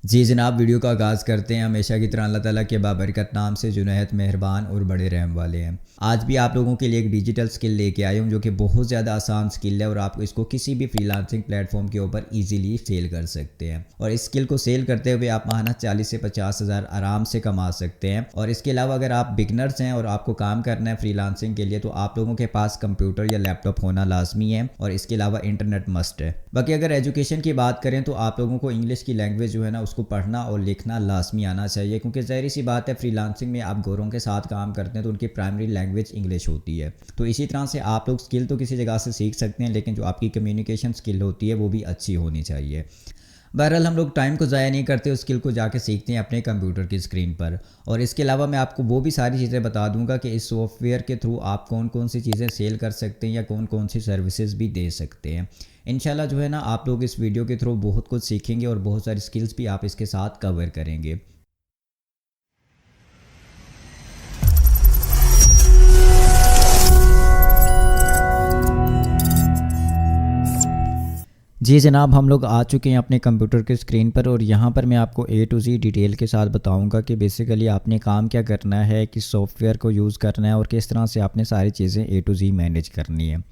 जी जनाब, वीडियो का आगाज़ करते हैं हमेशा की तरह अल्लाह ताला के बाबरकत नाम से जो नहायत मेहरबान और बड़े रहम वाले हैं। आज भी आप लोगों के लिए एक डिजिटल स्किल लेके आया हूँ जो कि बहुत ज़्यादा आसान स्किल है और आप इसको किसी भी फ्रीलांसिंग प्लेटफॉर्म के ऊपर इजीली सेल कर सकते हैं। और इस स्किल को सेल करते हुए आप माहाना 40 से 50 हज़ार आराम से कमा सकते हैं। और इसके अलावा अगर आप बिगनर्स हैं और आपको काम करना है फ्रीलांसिंग के लिए तो आप लोगों के पास कंप्यूटर या लैपटॉप होना लाजमी है और इसके अलावा इंटरनेट मस्ट है। बाकी अगर एजुकेशन की बात करें तो आप लोगों को इंग्लिश की लैंग्वेज जो है ना उसको पढ़ना और लिखना लाजमी आना चाहिए, क्योंकि ज़ाहिर सी बात है फ्रीलांसिंग में आप गोरों के साथ काम करते हैं तो उनकी प्राइमरी लैंग्वेज इंग्लिश होती है। तो इसी तरह से आप लोग स्किल तो किसी जगह से सीख सकते हैं, लेकिन जो आपकी कम्युनिकेशन स्किल होती है वो भी अच्छी होनी चाहिए। बहरहाल हम लोग टाइम को ज़ाया नहीं करते, उस स्किल को जाके सीखते हैं अपने कंप्यूटर की स्क्रीन पर। और इसके अलावा मैं आपको वो भी सारी चीज़ें बता दूंगा कि इस सॉफ्टवेयर के थ्रू आप कौन कौन सी चीज़ें सेल कर सकते हैं या कौन कौन सी सर्विसेज भी दे सकते हैं। इंशाल्लाह जो है ना आप लोग इस वीडियो के थ्रू बहुत कुछ सीखेंगे और बहुत सारी स्किल्स भी आप इसके साथ कवर करेंगे। जी जनाब, हम लोग आ चुके हैं अपने कंप्यूटर के स्क्रीन पर और यहाँ पर मैं आपको A to Z डिटेल के साथ बताऊंगा कि बेसिकली आपने काम क्या करना है, किस सॉफ्टवेयर को यूज़ करना है और किस तरह से आपने सारी चीज़ें A to Z मैनेज करनी है।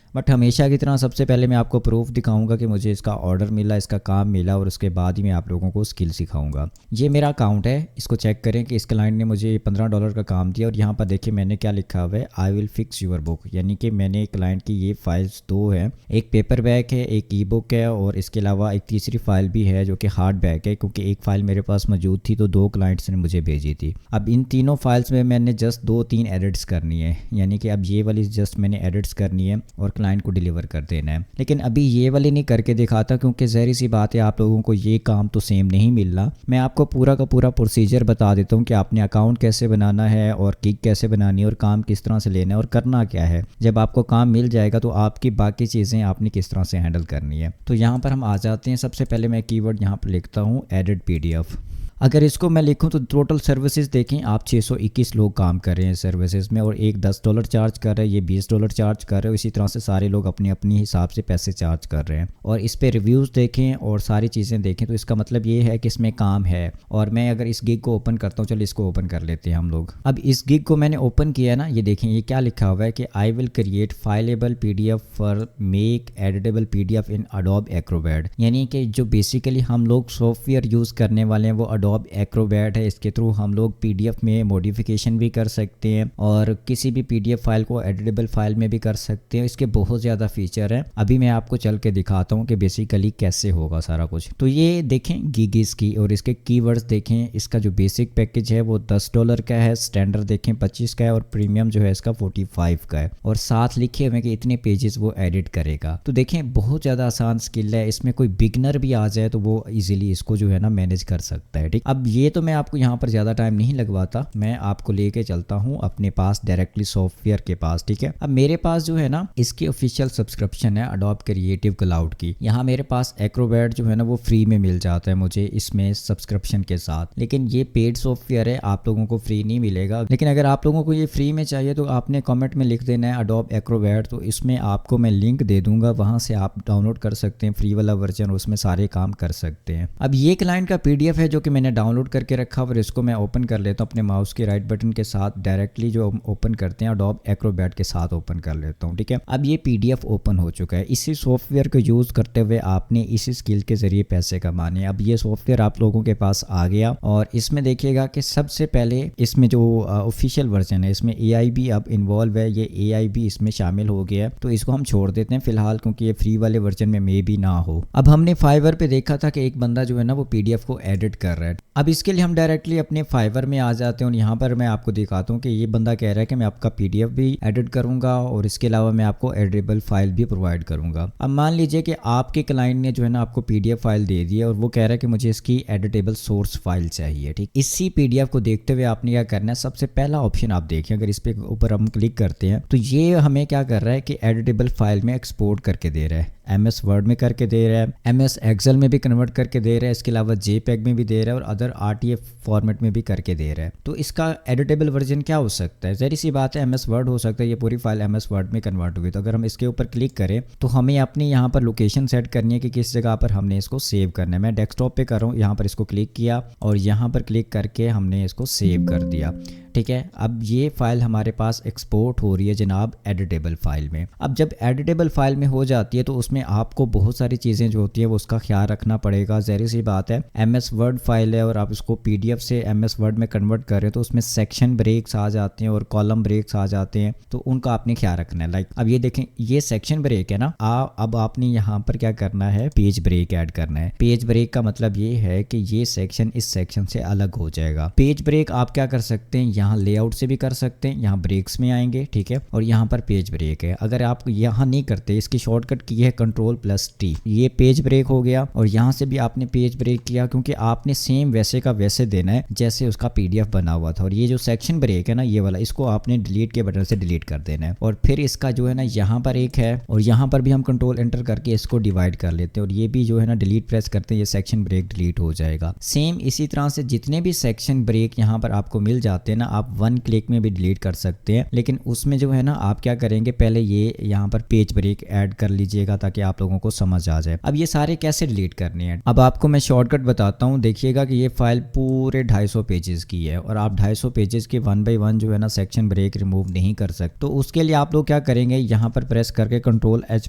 बट हमेशा की तरह सबसे पहले मैं आपको प्रूफ दिखाऊंगा कि मुझे इसका ऑर्डर मिला, इसका काम मिला और उसके बाद ही मैं आप लोगों को स्किल सिखाऊंगा। ये मेरा अकाउंट है, इसको चेक करें कि इस क्लाइंट ने मुझे $15 का काम दिया और यहाँ पर देखिए मैंने क्या लिखा हुआ है, I will fix your book. यानी कि मैंने क्लाइंट की ये फाइल्स दो हैं, एक पेपर बैक है, एक ई बुक है और इसके अलावा एक तीसरी फाइल भी है जो कि हार्ड बैक है, क्योंकि एक फ़ाइल मेरे पास मौजूद थी तो दो क्लाइंट्स ने मुझे भेजी थी। अब इन तीनों फाइल्स में मैंने जस्ट 2-3 एडिट्स करनी है, यानी कि अब ये वाली जस्ट मैंने एडिट्स करनी है और क्लाइंट को डिलीवर कर देना है। लेकिन अभी ये वाली नहीं करके दिखाता, क्योंकि ज़ाहिर सी बात है आप लोगों को ये काम तो सेम नहीं मिल रहा। मैं आपको पूरा का पूरा प्रोसीजर बता देता हूँ कि आपने अकाउंट कैसे बनाना है और किक कैसे बनानी है और काम किस तरह से लेना है और करना क्या है। जब आपको काम मिल जाएगा तो आपकी बाकी चीज़ें आपने किस तरह से हैंडल करनी है। तो यहाँ पर हम आ जाते हैं। सबसे पहले मैं कीवर्ड यहाँ पर लिखता हूँ एडिट PDF। अगर इसको मैं लिखूं तो टोटल सर्विसेज देखें आप 621 लोग काम कर रहे हैं सर्विसेज में और एक $10 चार्ज कर रहा है, ये $20 चार्ज कर रहे हो। इसी तरह से सारे लोग अपनी अपनी हिसाब से पैसे चार्ज कर रहे हैं। और इस पे रिव्यूज़ देखें और सारी चीज़ें देखें तो इसका मतलब ये है कि इसमें काम है। और मैं अगर इस गिग को ओपन करता हूँ, चलो इसको ओपन कर लेते हैं हम लोग। अब इस गिग को मैंने ओपन किया ना, ये देखें ये क्या लिखा हुआ है कि I will create fillable PDF for make editable PDF in Adobe Acrobat। यानी कि जो बेसिकली हम लोग सॉफ्टवेयर यूज़ करने वाले हैं वो Adobe Acrobat है। इसके थ्रू हम लोग PDF में मॉडिफिकेशन भी कर सकते हैं और किसी भी PDF फाइल को एडिटेबल फाइल में भी कर सकते हैं। इसके बहुत ज़्यादा फीचर हैं, अभी मैं आपको चल के दिखाता हूँ कि बेसिकली कैसे होगा सारा कुछ। तो ये देखें गिगिस की और इसके कीवर्ड्स देखें। इसका जो बेसिक पैकेज है वो $10 का है, स्टैंडर्ड देखें 25 का है और प्रीमियम जो है इसका 45 का है। और साथ लिखे हुए कि इतने पेजेस वो एडिट करेगा। तो देखें बहुत ज़्यादा आसान स्किल है, इसमें कोई बिगनर भी आ जाए तो वो ईजिली इसको जो है ना मैनेज कर सकता है। ठीक, अब ये तो मैं आपको यहाँ पर ज़्यादा टाइम नहीं लगवाता, मैं आपको लेके चलता हूँ अपने पास डायरेक्टली सॉफ्टवेयर के पास। ठीक है, अब मेरे पास जो है ना इसकी ऑफिशियल सब्सक्रिप्शन है Adobe क्रिएटिव क्लाउड की। यहाँ मेरे पास एक्रोबैट जो है ना वो फ्री में मिल जाता है मुझे इसमें सब्सक्रिप्शन के साथ। लेकिन ये पेड सॉफ्टवेयर है, आप लोगों को फ्री नहीं मिलेगा। लेकिन अगर आप लोगों को ये फ्री में चाहिए तो आपने कमेंट में लिख देना है Adobe एक्रोबैट, तो इसमें आपको मैं लिंक दे दूंगा, वहाँ से आप डाउनलोड कर सकते हैं फ्री वाला वर्जन, उसमें सारे काम कर सकते हैं। अब ये क्लाइंट का PDF है जो कि मैंने डाउनलोड करके रखा और इसको मैं ओपन कर लेता हूँ अपने माउस के राइट बटन के साथ। डायरेक्टली जो ओपन करते हैं Adobe Acrobat के साथ ओपन कर लेता हूँ। ठीक है, अब ये PDF ओपन हो चुका है। इसी सॉफ्टवेयर को यूज़ करते हुए आपने इसी स्किल के ज़रिए पैसे कमाने। अब ये सॉफ्टवेयर आप लोगों के पास आ गया और इसमें देखिएगा कि सबसे पहले इसमें जो ऑफिशियल वर्जन है इसमें AI भी अब इन्वॉल्व है, ये AI भी इसमें शामिल हो गया है। तो इसको हम छोड़ देते हैं फिलहाल, क्योंकि ये फ्री वाले वर्जन में मे भी ना हो। अब हमने फाइवर पे देखा था कि एक बंदा जो है ना वो PDF को एडिट कर रहा है। अब इसके लिए हम डायरेक्टली अपने फाइवर में आ जाते हैं और यहाँ पर मैं आपको दिखाता हूँ कि ये बंदा कह रहा है कि मैं आपका PDF भी एडिट करूँगा और इसके अलावा मैं आपको एडिटेबल फाइल भी प्रोवाइड करूँगा। अब मान लीजिए कि आपके क्लाइंट ने जो है ना आपको PDF फाइल दे दी है और वो कह रहा है कि मुझे इसकी एडिटेबल सोर्स फाइल चाहिए। ठीक, इसी PDF को देखते हुए आपने क्या करना है, सबसे पहला ऑप्शन आप देखिए, अगर इस पे ऊपर हम क्लिक करते हैं तो ये हमें क्या कर रहा है कि एडिटेबल फाइल में एक्सपोर्ट करके दे रहा है। MS वर्ड में करके दे रहा है, MS एक्सेल में भी कन्वर्ट करके दे रहा है, इसके अलावा JPEG में भी दे रहा है और अदर RTF फॉर्मेट में भी करके दे रहा है। तो इसका एडिटेबल वर्जन क्या हो सकता है? ज़ाहिर सी बात है MS वर्ड हो सकता है, ये पूरी फाइल MS वर्ड में कन्वर्ट हुई। तो अगर हम इसके ऊपर क्लिक करें तो हमें अपनी यहाँ पर लोकेशन सेट करनी है कि किस जगह पर हमने इसको सेव करना है। मैं डेस्कटॉप पे कर रहा हूँ, यहाँ पर इसको क्लिक किया और यहाँ पर क्लिक करके हमने इसको सेव कर दिया। ठीक है, अब ये फाइल हमारे पास एक्सपोर्ट हो रही है जनाब एडिटेबल फाइल में। अब जब एडिटेबल फाइल में हो जाती है तो उसमें आपको बहुत सारी चीज़ें जो होती है वो उसका ख्याल रखना पड़ेगा। ज़ाहिर सी बात है MS वर्ड फाइल है और आप इसको PDF से MS वर्ड में कन्वर्ट कर रहे हो तो उसमें सेक्शन ब्रेक्स आ जाते हैं और कॉलम ब्रेक्स आ जाते हैं, तो उनका आपने ख्याल रखना है। लाइक अब ये देखें, ये सेक्शन ब्रेक है ना, अब आपने यहाँ पर क्या करना है, पेज ब्रेक ऐड करना है। पेज ब्रेक का मतलब ये है कि ये सेक्शन इस सेक्शन से अलग हो जाएगा। पेज ब्रेक आप क्या कर सकते हैं, यहाँ लेआउट से भी कर सकते हैं, यहाँ ब्रेक्स में आएंगे, ठीक है, और यहाँ पर पेज ब्रेक है। अगर आप यहाँ नहीं करते, इसकी शॉर्टकट की है Ctrl+T, ये पेज ब्रेक हो गया। और यहाँ से भी आपने पेज ब्रेक किया क्योंकि आपने सेम वैसे का वैसे देना है जैसे उसका PDF बना हुआ था। और ये जो सेक्शन ब्रेक है ना, ये वाला, इसको आपने डिलीट के बटन से डिलीट कर देना है। और फिर इसका जो है ना यहाँ पर एक है और यहाँ पर भी हम कंट्रोल एंटर करके इसको डिवाइड कर लेते हैं और ये भी जो है ना डिलीट प्रेस करते हैं, ये सेक्शन ब्रेक डिलीट हो जाएगा। सेम इसी तरह से जितने भी सेक्शन ब्रेक यहाँ पर आपको मिल जाते हैं ना, आप 1 क्लिक में भी डिलीट कर सकते हैं। लेकिन उसमें जो है ना आप क्या करेंगे, पहले ये यहाँ पर पेज ब्रेक ऐड कर लीजिएगा ताकि आप लोगों को समझ आ जाए। अब ये सारे कैसे डिलीट करने हैं, अब आपको मैं शॉर्टकट बताता हूँ। देखिएगा कि ये फाइल पूरे 250 पेजेस की है और आप 250 पेजेस के 1 बाय 1 जो है ना सेक्शन ब्रेक रिमूव नहीं कर सकते। तो उसके लिए आप लोग क्या करेंगे, यहाँ पर प्रेस करके Ctrl+H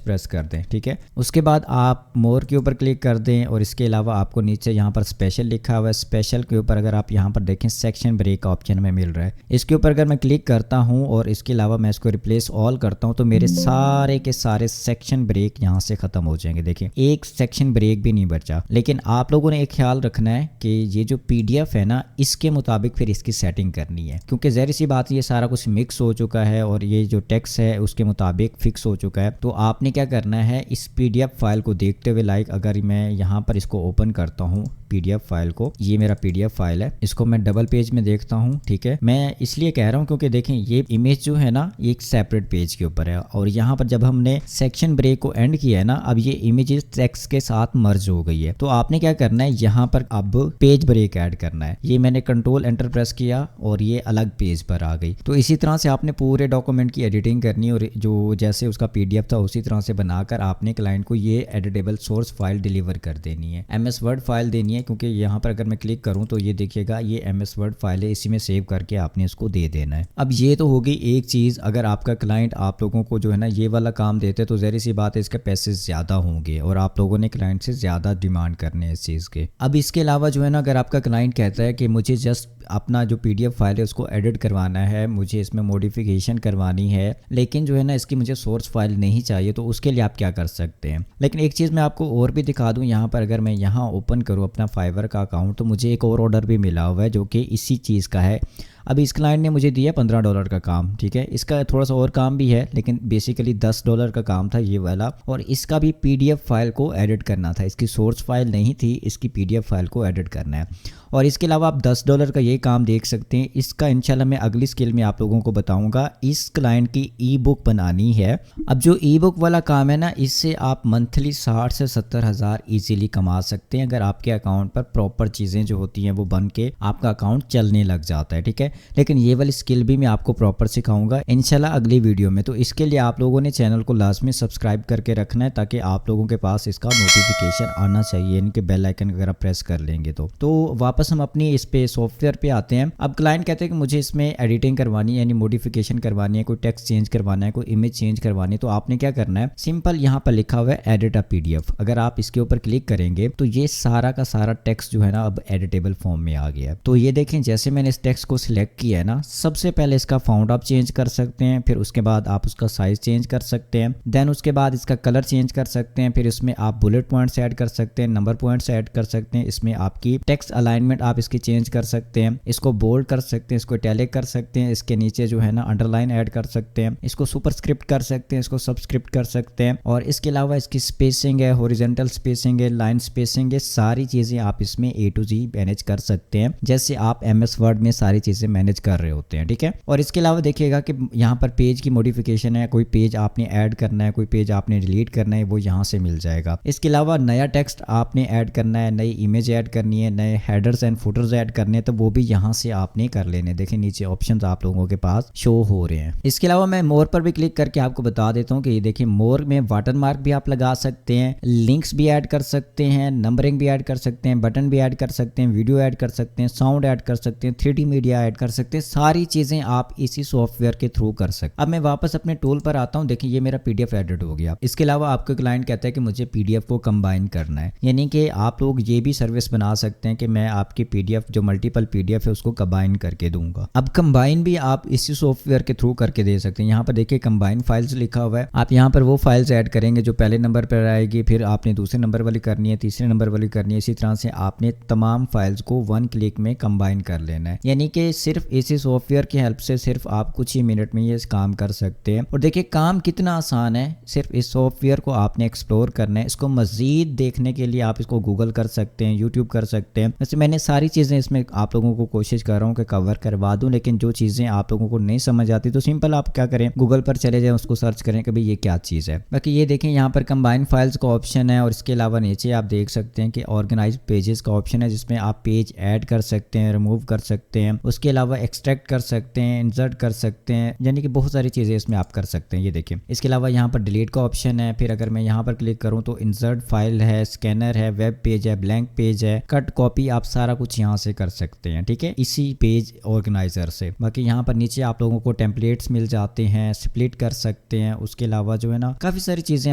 प्रेस कर दें, ठीक है। उसके बाद आप मोर के ऊपर क्लिक कर दें और इसके अलावा आपको नीचे यहाँ पर स्पेशल लिखा हुआ है, स्पेशल के ऊपर अगर आप यहाँ पर देखें सेक्शन ब्रेक का ऑप्शन में मिल रहा है, इसके ऊपर अगर मैं क्लिक करता हूँ और इसके अलावा मैं इसको रिप्लेस ऑल करता हूँ तो मेरे सारे के सारे सेक्शन ब्रेक यहाँ से खत्म हो जाएंगे। देखिए एक सेक्शन ब्रेक भी नहीं बचा। लेकिन आप लोगों ने एक ख्याल रखना है कि ये जो PDF है ना, इसके मुताबिक फिर इसकी सेटिंग करनी है, क्योंकि ज़ाहिर सी बात ये सारा कुछ मिक्स हो चुका है और ये जो टेक्स्ट है उसके मुताबिक फिक्स हो चुका है। तो आपने क्या करना है, इस PDF फाइल को देखते हुए, लाइक अगर मैं यहाँ पर इसको ओपन करता हूँ PDF फाइल को, ये मेरा PDF फाइल है, इसको मैं डबल पेज में देखता हूँ, ठीक है। मैं इसलिए कह रहा हूँ क्योंकि देखें ये इमेज जो है ना ये एक सेपरेट पेज के ऊपर है और यहाँ पर जब हमने सेक्शन ब्रेक को एंड किया है ना, अब ये इमेज टेक्स्ट के साथ मर्ज हो गई है। तो आपने क्या करना है, यहाँ पर अब पेज ब्रेक ऐड करना है। ये मैंने कंट्रोल एंटर प्रेस किया और ये अलग पेज पर आ गई। तो इसी तरह से आपने पूरे डॉक्यूमेंट की एडिटिंग करनी है और जो जैसे उसका PDF था उसी तरह से बनाकर आपने क्लाइंट को ये एडिटेबल सोर्स फाइल डिलीवर कर देनी है। MS वर्ड फाइल देनी है, क्योंकि यहाँ पर अगर मैं क्लिक करूँ तो ये देखिएगा ये MS वर्ड फाइल है, इसी में सेव करके आपने इसको दे देना है। अब ये तो हो गई एक चीज़, अगर आपका क्लाइंट आप लोगों को जो है ना ये वाला काम देते तो ज़ाहिर सी बात है इसके पैसे ज़्यादा होंगे और आप लोगों ने क्लाइंट से ज़्यादा डिमांड करने हैं इस चीज़ के। अब इसके अलावा जो है ना, अगर आपका क्लाइंट कहता है कि मुझे जस्ट अपना जो PDF फाइल है उसको एडिट करवाना है, मुझे इसमें मॉडिफिकेशन करवानी है, लेकिन जो है ना इसकी मुझे सोर्स फाइल नहीं चाहिए, तो उसके लिए आप क्या कर सकते हैं। लेकिन एक चीज़ मैं आपको और भी दिखा दूं, यहाँ पर अगर मैं यहाँ ओपन करूँ अपना फाइवर का अकाउंट तो मुझे एक और ऑर्डर भी मिला हुआ है जो कि इसी चीज़ का है। अभी इस क्लाइंट ने मुझे दिया $15 का काम, ठीक है। इसका थोड़ा सा और काम भी है लेकिन बेसिकली $10 का काम था ये वाला, और इसका भी PDF फाइल को एडिट करना था। इसकी सोर्स फाइल नहीं थी, इसकी PDF फाइल को एडिट करना है। और इसके अलावा आप $10 का ये काम देख सकते हैं। इसका इंशाल्लाह मैं अगली स्किल में आप लोगों को बताऊंगा। इस क्लाइंट की ई-बुक बनानी है। अब जो ई-बुक वाला काम है ना, इससे आप मंथली 60 से 70 हज़ार ईजीली कमा सकते हैं अगर आपके अकाउंट पर प्रॉपर चीज़ें जो होती हैं वो बन के आपका अकाउंट चलने लग जाता है, ठीक है। लेकिन ये वाली स्किल भी मैं आपको प्रॉपर सिखाऊंगा इंशाल्लाह अगली वीडियो में। तो इसके लिए आप लोगों ने चैनल को लाजमी सब्सक्राइब करके रखना है ताकि आप लोगों के पास इसका नोटिफिकेशन आना चाहिए, यानी कि बेल आइकन अगर आप प्रेस कर लेंगे तो वापस हम अपनी इस पे सॉफ्टवेयर पे आते हैं। अब क्लाइंट कहते हैं कि मुझे इसमें एडिटिंग करवानी है, यानी मॉडिफिकेशन करवानी है, कोई टेक्स्ट चेंज करवाना है, कोई इमेज चेंज करवानी है। तो आपने क्या करना है, सिंपल यहाँ पर लिखा हुआ है एडिट अ PDF। अगर आप इसके ऊपर क्लिक करेंगे तो ये सारा का सारा टेक्स्ट जो है ना अब एडिटेबल फॉर्म में आ गया है। तो ये देखें, जैसे मैंने इस टेक्स्ट को सिलेक्ट किया है ना, सबसे पहले इसका फाउंड आप चेंज कर सकते हैं, फिर उसके बाद आप उसका साइज चेंज कर सकते हैं, देन उसके बाद इसका कलर चेंज कर सकते हैं, फिर इसमें आप बुलेट पॉइंट्स ऐड कर सकते हैं, नंबर पॉइंट्स ऐड कर सकते हैं, इसमें आपकी टेक्स्ट अलाइनमेंट आप इसकी चेंज कर सकते हैं, इसको बोल्ड कर सकते हैं, इसको इटैलिक कर सकते हैं, इसके नीचे जो है ना अंडरलाइन ऐड कर सकते हैं, इसको सुपरस्क्रिप्ट कर सकते हैं, इसको सबस्क्रिप्ट कर सकते हैं, और इसके अलावा इसकी स्पेसिंग है, हॉरिजॉन्टल स्पेसिंग है, लाइन स्पेसिंग है, सारी चीज़ें आप इसमें A to Z मैनेज कर सकते हैं। जैसे आप MS वर्ड में सारी चीज़ें मैनेज कर रहे होते हैं, ठीक है। और इसके अलावा देखिएगा कि यहाँ पर पेज की मॉडिफिकेशन है, कोई पेज आपने ऐड करना है, कोई पेज आपने डिलीट करना है, वो यहाँ से मिल जाएगा। इसके अलावा नया टेक्स्ट आपने ऐड करना है, नई इमेज ऐड करनी है, नए हेडर्स एंड फुटर्स ऐड करने हैं, तो वो भी यहाँ से आपने कर लेने। देखिए नीचे ऑप्शंस आप लोगों के पास शो हो रहे हैं। इसके अलावा मैं मोर पर भी क्लिक करके आपको बता देता हूँ कि ये देखिए मोर में वाटरमार्क भी आप लगा सकते हैं, लिंक्स भी ऐड कर सकते हैं, नंबरिंग भी ऐड कर सकते हैं, बटन भी ऐड कर सकते हैं, वीडियो ऐड कर सकते हैं, साउंड ऐड कर सकते हैं, 3D मीडिया ऐड कर सकते हैं। सारी चीजें आप इसी सॉफ्टवेयर के थ्रू कर सकते हैं। अब मैं वापस अपने टूल पर आता हूँ। देखिए ये मेरा PDF एडिट हो गया। इसके अलावा आपका क्लाइंट कहता है कि मुझे PDF को कंबाइन करना है, यानी कि आप लोग ये भी सर्विस बना सकते हैं कि मैं आपकी PDF जो मल्टीपल PDF है उसको कंबाइन करके दूंगा। अब कंबाइन भी आप इसी सॉफ्टवेयर के थ्रू करके दे सकते हैं। यहाँ पर देखिए कंबाइन फाइल्स लिखा हुआ है, आप यहाँ पर वो फाइल्स ऐड करेंगे जो पहले नंबर पर आएगी, फिर आपने दूसरे नंबर वाली करनी है, तीसरे नंबर वाली करनी है। इसी तरह से आपने तमाम फाइल्स को 1 क्लिक में कंबाइन कर लेना है, यानी कि सिर्फ इसी सॉफ्टवेयर की हेल्प से सिर्फ आप कुछ ही मिनट में ये काम कर सकते हैं। और देखिए काम कितना आसान है, सिर्फ इस सॉफ्टवेयर को आपने एक्सप्लोर करना है। इसको मजीद देखने के लिए आप इसको गूगल कर सकते हैं, यूट्यूब कर सकते हैं। वैसे मैंने सारी चीज़ें इसमें आप लोगों को कोशिश कर रहा हूँ कि कवर करवा दूँ, लेकिन जो चीज़ें आप लोगों को नहीं समझ आती तो सिंपल आप क्या करें, गूगल पर चले जाएं, उसको सर्च करें कि भाई ये क्या चीज़ है। बाकी ये देखें यहाँ पर कंबाइन फाइल्स का ऑप्शन है, और इसके अलावा नीचे आप देख सकते हैं कि ऑर्गेनाइज पेजेस का ऑप्शन है, जिसमें आप पेज ऐड कर सकते हैं, रिमूव कर सकते हैं, उसके अलावा एक्सट्रैक्ट कर सकते हैं, इंसर्ट कर सकते हैं, यानी कि बहुत सारी चीज़ें इसमें आप कर सकते हैं। ये देखिए इसके अलावा यहाँ पर डिलीट का ऑप्शन है। फिर अगर मैं यहाँ पर क्लिक करूँ तो इंसर्ट फाइल है, स्कैनर है, वेब पेज है, ब्लैंक पेज है, कट कॉपी, आप सारा कुछ यहाँ से कर सकते हैं, ठीक है, इसी पेज ऑर्गेनाइजर से। बाकी यहाँ पर नीचे आप लोगों को टेम्पलेट्स मिल जाते हैं, स्प्लिट कर सकते हैं, उसके अलावा जो है ना काफ़ी सारी चीज़ें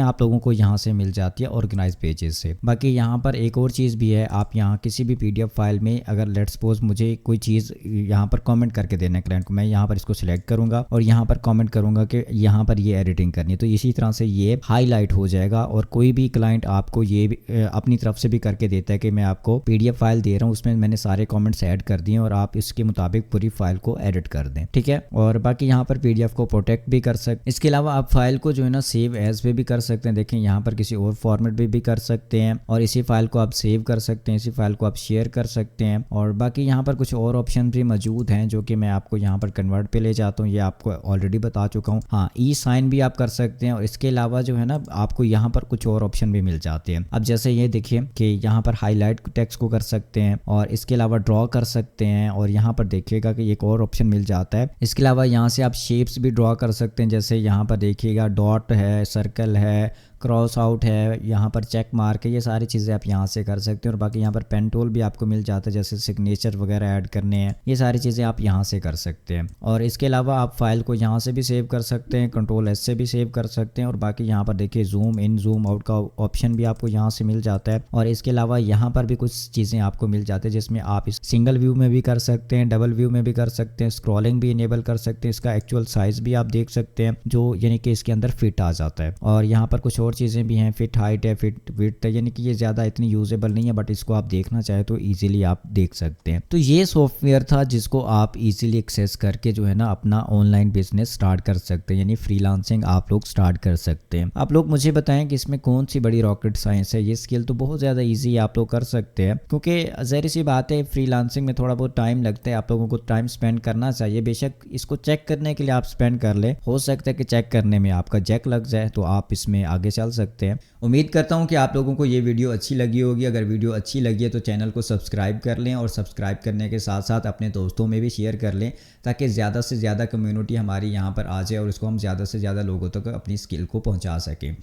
आप लोगों को यहाँ से मिल जाती है ऑर्गेनाइज पेजेस से। बाकी यहाँ पर एक और चीज़ भी है, आप यहाँ किसी भी PDF फाइल में अगर लेट्स सपोज मुझे कोई चीज़ यहाँ पर कमेंट करके देना है क्लाइंट को, मैं यहाँ पर इसको सिलेक्ट करूँगा और यहाँ पर कमेंट करूँगा कि यहाँ पर ये एडिटिंग करनी है, तो इसी तरह से ये हाईलाइट हो जाएगा। और कोई भी क्लाइंट आपको ये अपनी तरफ से भी करके देता है कि मैं आपको PDF फाइल दे रहा हूँ, उसमें मैंने सारे कमेंट्स ऐड कर दिए और आप इसके मुताबिक पूरी फाइल को एडिट कर दें, ठीक है। और बाकी यहाँ पर PDF को प्रोटेक्ट भी कर सकते। इसके अलावा आप फाइल को जो है ना सेव एज पे भी कर सकते हैं। देखें यहाँ पर किसी और फॉर्मेट में भी कर सकते हैं, और इसी फाइल को आप सेव कर सकते हैं, इसी फाइल को आप शेयर कर सकते हैं। और बाकी यहाँ पर कुछ और ऑप्शन भी मौजूद हैं जो कि मैं आपको यहाँ पर कन्वर्ट पे ले जाता हूँ, ये आपको ऑलरेडी बता चुका हूँ। हाँ, ई साइन भी आप कर सकते हैं, और इसके अलावा जो है ना आपको यहाँ पर कुछ और ऑप्शन भी मिल जाते हैं। अब जैसे ये देखिए कि यहाँ पर हाईलाइट टेक्स्ट को कर सकते हैं, और इसके अलावा ड्रॉ कर सकते हैं, और यहाँ पर देखिएगा कि एक और ऑप्शन मिल जाता है। इसके अलावा यहाँ से आप शेप्स भी ड्रॉ कर सकते हैं, जैसे यहाँ पर देखिएगा डॉट है, सर्कल है, क्रॉस आउट है, यहाँ पर चेक मार्क है, ये सारी चीज़ें आप यहाँ से कर सकते हैं। और बाकी यहाँ पर पेन टूल भी आपको मिल जाता है, जैसे सिग्नेचर वगैरह ऐड करने हैं, ये सारी चीज़ें आप यहाँ से कर सकते हैं। और इसके अलावा आप फाइल को यहाँ से भी सेव कर सकते हैं, Ctrl+S से भी सेव कर सकते हैं। और बाकी यहाँ पर देखिए जूम इन जूम आउट का ऑप्शन भी आपको यहाँ से मिल जाता है। और इसके अलावा यहाँ पर भी कुछ चीज़ें आपको मिल जाती है, जिसमें आप इस सिंगल व्यू में भी कर सकते हैं, डबल व्यू में भी कर सकते हैं, स्क्रॉलिंग भी इनेबल कर सकते हैं, इसका एक्चुअल साइज़ भी आप देख सकते हैं जो यानी कि इसके अंदर फिट आ जाता है। और यहाँ पर कुछ और चीज़ें भी हैं, फिट हाइट है, फिट विड्थ है, यानी कि ये ज़्यादा इतनी यूजेबल नहीं है, बट इसको आप देखना चाहे तो इजीली आप देख सकते हैं। तो ये सॉफ्टवेयर था जिसको आप इजीली एक्सेस करके जो है ना अपना ऑनलाइन बिजनेस स्टार्ट कर सकते हैं, यानी फ्रीलांसिंग आप लोग स्टार्ट कर सकते हैं। आप लोग मुझे बताएं कि इसमें कौन सी बड़ी रॉकेट साइंस है, ये स्किल तो बहुत ज़्यादा ईजी आप लोग कर सकते हैं, क्योंकि ज़ाहिर सी बात है फ्रीलांसिंग में थोड़ा बहुत टाइम लगता है, आप लोगों को टाइम स्पेंड करना चाहिए। बेशक इसको चेक करने के लिए आप स्पेंड कर ले, हो सकता है कि चेक करने में आपका जैक लग जाए, तो आप इसमें आगे चल सकते हैं। उम्मीद करता हूं कि आप लोगों को ये वीडियो अच्छी लगी होगी। अगर वीडियो अच्छी लगी है तो चैनल को सब्सक्राइब कर लें, और सब्सक्राइब करने के साथ साथ अपने दोस्तों में भी शेयर कर लें, ताकि ज़्यादा से ज़्यादा कम्युनिटी हमारी यहाँ पर आ जाए और इसको हम ज़्यादा से ज़्यादा लोगों तक अपनी स्किल को पहुँचा सकें।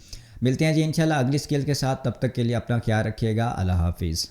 मिलते हैं जी इंशाल्लाह अगली स्किल के साथ, तब तक के लिए अपना ख्याल रखिएगा। अल्लाह हाफिज़।